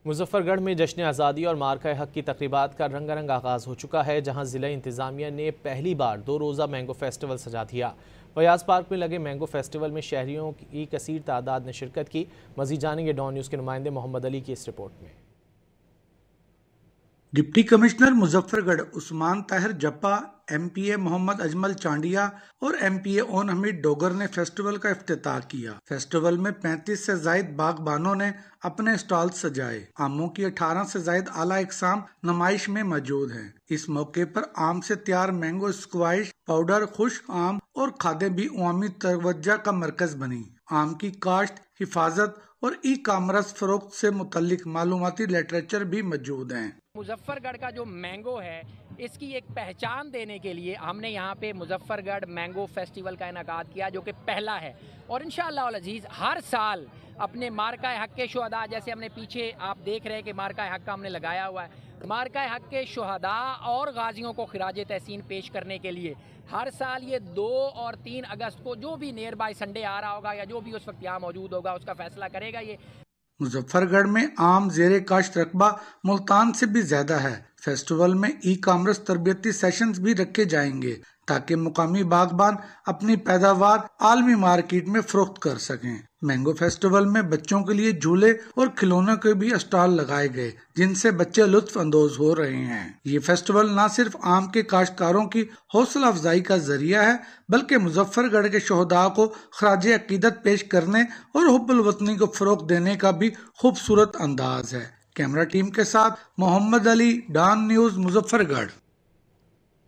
मुजफ्फरगढ़ में जश्न आज़ादी और मार्का हक की तकरीबात का रंगारंग आगाज़ हो चुका है, जहां ज़िला इंतज़ामिया ने पहली बार 2 रोज़ा मैंगो फेस्टिवल सजा दिया। फयाज पार्क में लगे मैंगो फेस्टिवल में शहरियों की कसीर तादाद ने शिरकत की। मज़ीद जानेंगे डॉन न्यूज़ के नुमाइंदे मोहम्मद अली की इस रिपोर्ट में। Deputy commissioner Muzaffargarh Usman Tahir Jappa, MPA Mohammad Ajmal Chandia और MPA ओन हमीद डोगर ने फेस्टिवल का इफ्तिताह किया। फेस्टिवल में 35 से जायद बागबानों ने अपने स्टॉल सजाए। आमों की 18 से जायद आला इकसाम नुमाइश में मौजूद हैं। इस मौके पर आम से तैयार मैंगो स्क्वाइश, पाउडर, खुश्क आम और खादें भी अवामी तवज्जो का मरकज बनी। आम की काश्त, हिफाजत और ई-कॉमर्स फरोख्त से मुतल्लिक मालूमाती लिटरेचर भी मौजूद हैं। मुजफ्फरगढ़ का जो मैंगो है, इसकी एक पहचान देने के लिए हमने यहाँ पे मुजफ्फरगढ़ मैंगो फेस्टिवल का इनेकाद किया, जो कि पहला है। और इंशाअल्लाह अल अज़ीज़ हर साल अपने मार्का हक के शुहदा, जैसे हमने पीछे आप देख रहे हैं कि मार्का हक का हमने लगाया हुआ है, मार्का हक के शुहदा और गाजियों को खिराज तहसीन पेश करने के लिए हर साल ये 2 और 3 अगस्त को जो भी नियर बाय संडे आ रहा होगा या जो भी उस वक्त यहाँ मौजूद होगा, उसका फैसला करेगा ये। मुजफ्फरगढ़ में आम जेरे काश्त रकबा मुल्तान से भी ज्यादा है। फेस्टिवल में ई-कॉमर्स तरबियती सेशंस भी रखे जाएंगे ताकि मुकामी बागबान अपनी पैदावार आलमी मार्केट में फरोख्त कर सकें। मैंगो फेस्टिवल में बच्चों के लिए झूले और खिलौनों के भी स्टॉल लगाए गए, जिनसे बच्चे लुत्फ अंदोज हो रहे हैं। ये फेस्टिवल न सिर्फ आम के काश्तकारों की हौसला अफजाई का जरिया है, बल्कि मुजफ्फरगढ़ के शोहदा को खराज अकीदत पेश करने और हुब्बुल वतनी को फरोग देने का भी खूबसूरत अंदाज है। कैमरा टीम के साथ मोहम्मद अली, डॉन न्यूज़, मुजफ्फरगढ़।